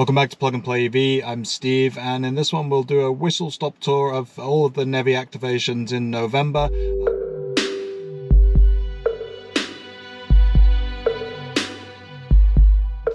Welcome back to Plug and Play EV. I'm Steve, and in this one we'll do a whistle-stop tour of all of the NEVI activations in November.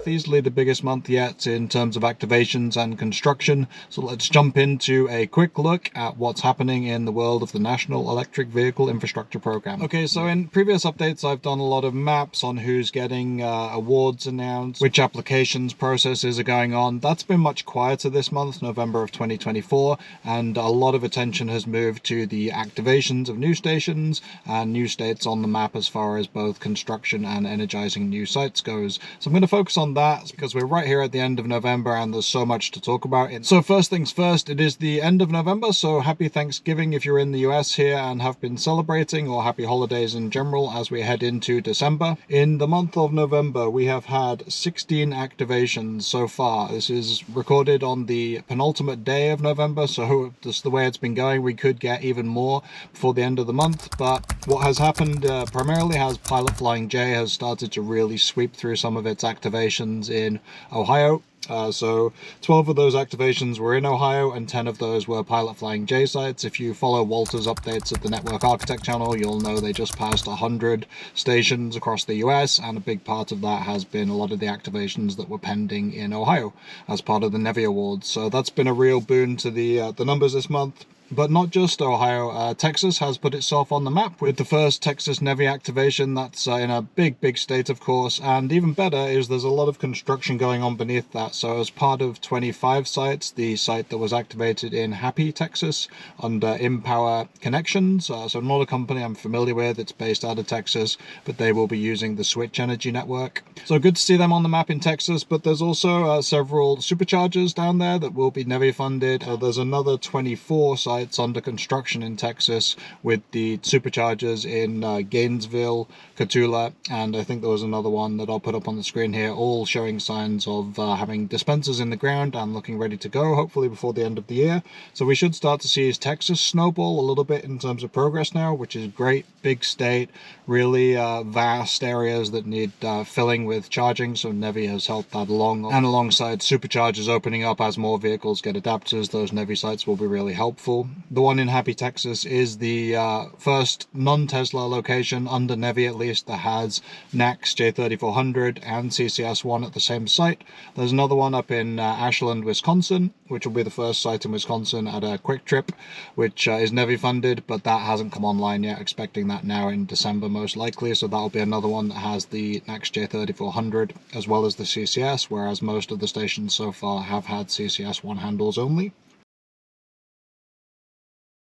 Easily the biggest month yet in terms of activations and construction, so let's jump into a quick look at what's happening in the world of the National Electric Vehicle Infrastructure Program. Okay, so in previous updates I've done a lot of maps on who's getting awards announced, which applications processes are going on. That's been much quieter this month, November of 2024, and a lot of attention has moved to the activations of new stations and new states on the map as far as both construction and energizing new sites goes. So I'm going to focus on that because we're right here at the end of November and there's so much to talk about. So first things first, it is the end of November, so happy Thanksgiving if you're in the US here and have been celebrating, or happy holidays in general as we head into December. In the month of November we have had 16 activations so far. This is recorded on the penultimate day of November, so just the way it's been going we could get even more before the end of the month. But what has happened primarily has Pilot Flying J has started to really sweep through some of its activations in Ohio. So 12 of those activations were in Ohio and 10 of those were Pilot Flying J sites. If you follow Walter's updates at the Network Architect channel, you'll know they just passed 100 stations across the US, and a big part of that has been a lot of the activations that were pending in Ohio as part of the NEVI Awards. So that's been a real boon to the numbers this month. But not just Ohio. Texas has put itself on the map with the first Texas NEVI activation. That's in a big state, of course, and even better is there's a lot of construction going on beneath that. So as part of 25 sites, the site that was activated in Happy, Texas under InPower Connections, so not a company I'm familiar with, it's based out of Texas, but they will be using the Switch Energy network. So good to see them on the map in Texas, but there's also several superchargers down there that will be NEVI funded. There's another 24 sites under construction in Texas with the superchargers in Gainesville, Cotulla, and I think there was another one that I'll put up on the screen here, all showing signs of having dispensers in the ground and looking ready to go, hopefully before the end of the year. So we should start to see Texas snowball a little bit in terms of progress now, which is great. Big state, really vast areas that need filling with charging, so NEVI has helped that along. And alongside superchargers opening up as more vehicles get adapters, those NEVI sites will be really helpful. The one in Happy, Texas is the first non-Tesla location under NEVI, at least, that has NACS J3400 and CCS1 at the same site. There's another one up in Ashland, Wisconsin, which will be the first site in Wisconsin at a Quick Trip, which is NEVI funded, but that hasn't come online yet. Expecting that now in December most likely, so that'll be another one that has the NACS J3400 as well as the CCS, whereas most of the stations so far have had CCS1 handles only.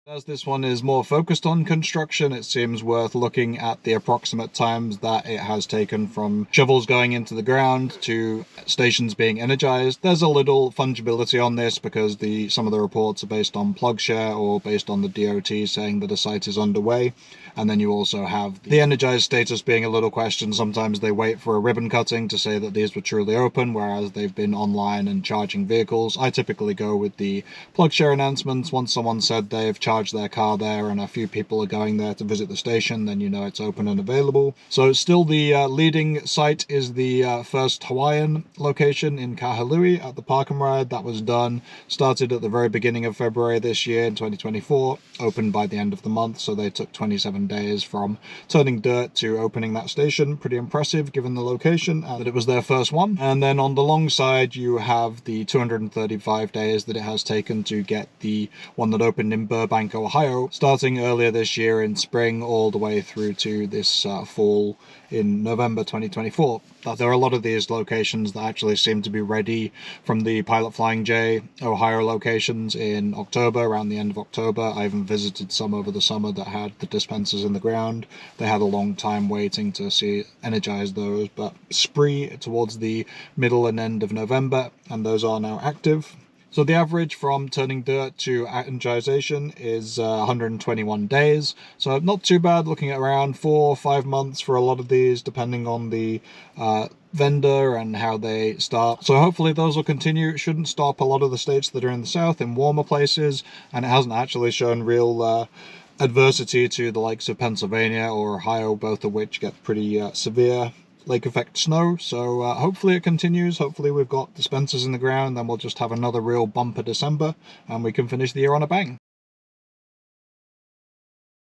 As this one is more focused on construction, it seems worth looking at the approximate times that it has taken from shovels going into the ground to stations being energized. There's a little fungibility on this because some of the reports are based on PlugShare or based on the DOT saying that a site is underway. And then you also have the energized status being a little questioned. Sometimes they wait for a ribbon cutting to say that these were truly open, whereas they've been online and charging vehicles. I typically go with the PlugShare announcements. Once someone said they've charged their car there and a few people are going there to visit the station, then you know it's open and available. So still the leading site is the first Hawaiian location in Kahului at the Park and Ride. That was started at the very beginning of February this year in 2024, opened by the end of the month, so they took 27 days from turning dirt to opening that station. Pretty impressive given the location and that it was their first one. And then on the long side you have the 235 days that it has taken to get the one that opened in Burbank, Ohio, starting earlier this year in spring all the way through to this fall in November 2024. There are a lot of these locations that actually seem to be ready from the Pilot Flying J Ohio locations in October, around the end of October. I even visited some over the summer that had the dispensers in the ground. They had a long time waiting to see energize those, but spree towards the middle and end of November, and those are now active. So the average from turning dirt to energization is 121 days. So not too bad, looking at around 4 or 5 months for a lot of these, depending on the vendor and how they start. So hopefully those will continue. It shouldn't stop a lot of the states that are in the south in warmer places, and it hasn't actually shown real adversity to the likes of Pennsylvania or Ohio, both of which get pretty severe lake effect snow, so hopefully it continues. Hopefully we've got dispensers in the ground, then we'll just have another real bumper December and we can finish the year on a bang.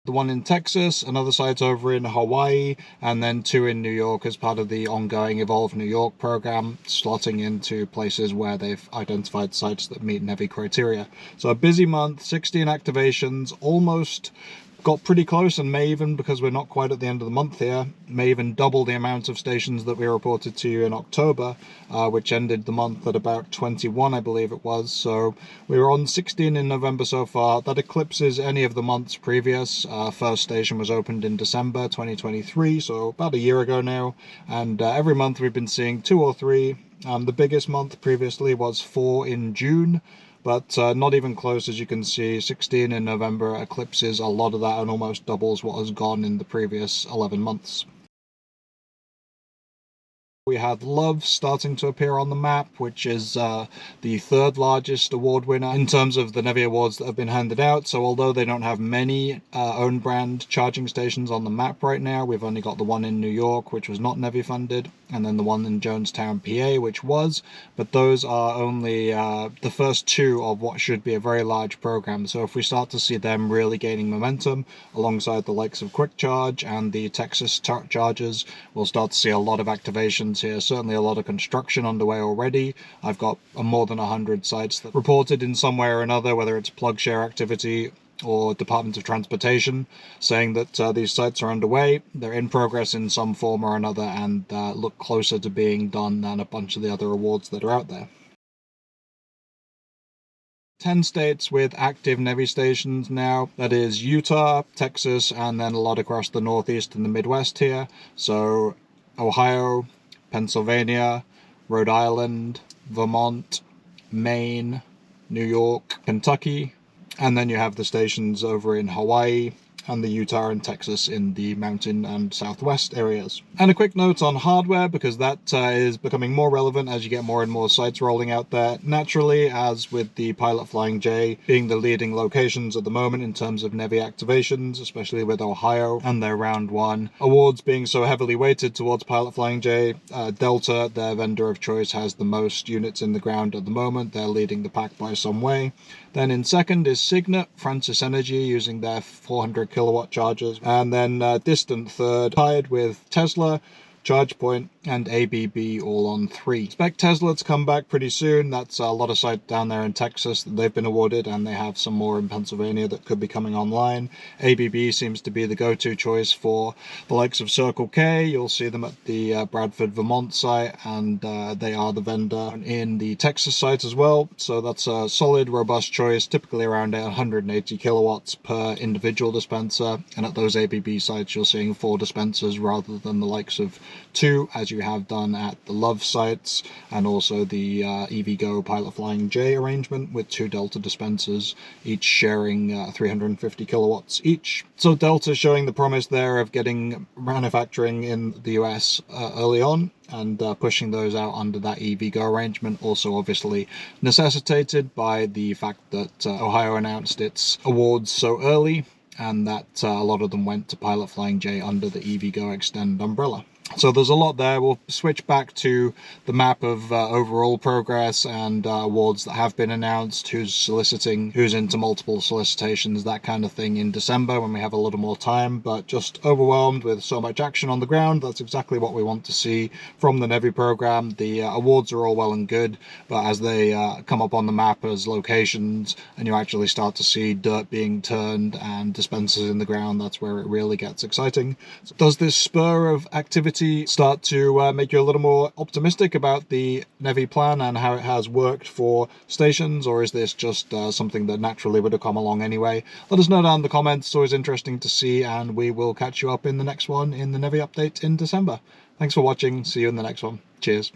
The one in Texas, another site over in Hawaii, and then 2 in New York as part of the ongoing Evolve New York program, slotting into places where they've identified sites that meet NEVI criteria. So a busy month, 16 activations, almost got pretty close, and may even, because we're not quite at the end of the month here, may even double the amount of stations that we reported to you in October, which ended the month at about 21, I believe it was. So we were on 16 in November so far. That eclipses any of the months previous. First station was opened in December 2023, so about a year ago now, and every month we've been seeing 2 or 3. The biggest month previously was 4 in June, but not even close. As you can see, 16 in November eclipses a lot of that and almost doubles what has gone in the previous 11 months. We had Love starting to appear on the map, which is the 3rd largest award winner in terms of the NEVI awards that have been handed out. So although they don't have many own brand charging stations on the map right now, we've only got the one in New York, which was not NEVI funded, and then the one in Jonestown, PA, which was, but those are only the first 2 of what should be a very large program. So if we start to see them really gaining momentum alongside the likes of Quick Charge and the Texas chargers, we'll start to see a lot of activations here. Certainly a lot of construction underway already. I've got more than 100 sites that reported in some way or another, whether it's plug share activity or Department of Transportation, saying that these sites are underway. They're in progress in some form or another, and look closer to being done than a bunch of the other awards that are out there. 10 states with active NEVI stations now. That is Utah, Texas, and then a lot across the Northeast and the Midwest here. So Ohio, Pennsylvania, Rhode Island, Vermont, Maine, New York, Kentucky, and then you have the stations over in Hawaii and the Utah and Texas in the mountain and southwest areas. And a quick note on hardware, because that is becoming more relevant as you get more and more sites rolling out there. Naturally, as with the Pilot Flying J being the leading locations at the moment in terms of NEVI activations, especially with Ohio and their round 1 awards being so heavily weighted towards Pilot Flying J, Delta, their vendor of choice, has the most units in the ground at the moment. They're leading the pack by some way. Then in second is Signet, Francis Energy, using their 400 kilowatt chargers, and then distant third, tied with Tesla, ChargePoint, and ABB, all on 3. Expect Tesla to come back pretty soon. That's a lot of sites down there in Texas that they've been awarded, and they have some more in Pennsylvania that could be coming online. ABB seems to be the go-to choice for the likes of Circle K. You'll see them at the Bradford, Vermont site, and they are the vendor in the Texas site as well. So that's a solid, robust choice, typically around 180 kilowatts per individual dispenser. And at those ABB sites, you're seeing 4 dispensers rather than the likes of 2, as you have done at the Love sites, and also the EVgo Pilot Flying J arrangement with 2 Delta dispensers, each sharing 350 kilowatts each. So Delta showing the promise there of getting manufacturing in the US early on, and pushing those out under that EVgo arrangement. Also obviously necessitated by the fact that Ohio announced its awards so early, and that a lot of them went to Pilot Flying J under the EVgo Extend umbrella. So there's a lot there. We'll switch back to the map of overall progress and awards that have been announced, who's soliciting, who's into multiple solicitations, that kind of thing in December when we have a little more time. But just overwhelmed with so much action on the ground. That's exactly what we want to see from the NEVI program. The awards are all well and good, but as they come up on the map as locations and you actually start to see dirt being turned and dispensers in the ground, that's where it really gets exciting. So does this spur of activity start to make you a little more optimistic about the NEVI plan and how it has worked for stations, or is this just something that naturally would have come along anyway? Let us know down in the comments. It's always interesting to see, and we will catch you up in the next one in the NEVI update in December. Thanks for watching. See you in the next one. Cheers.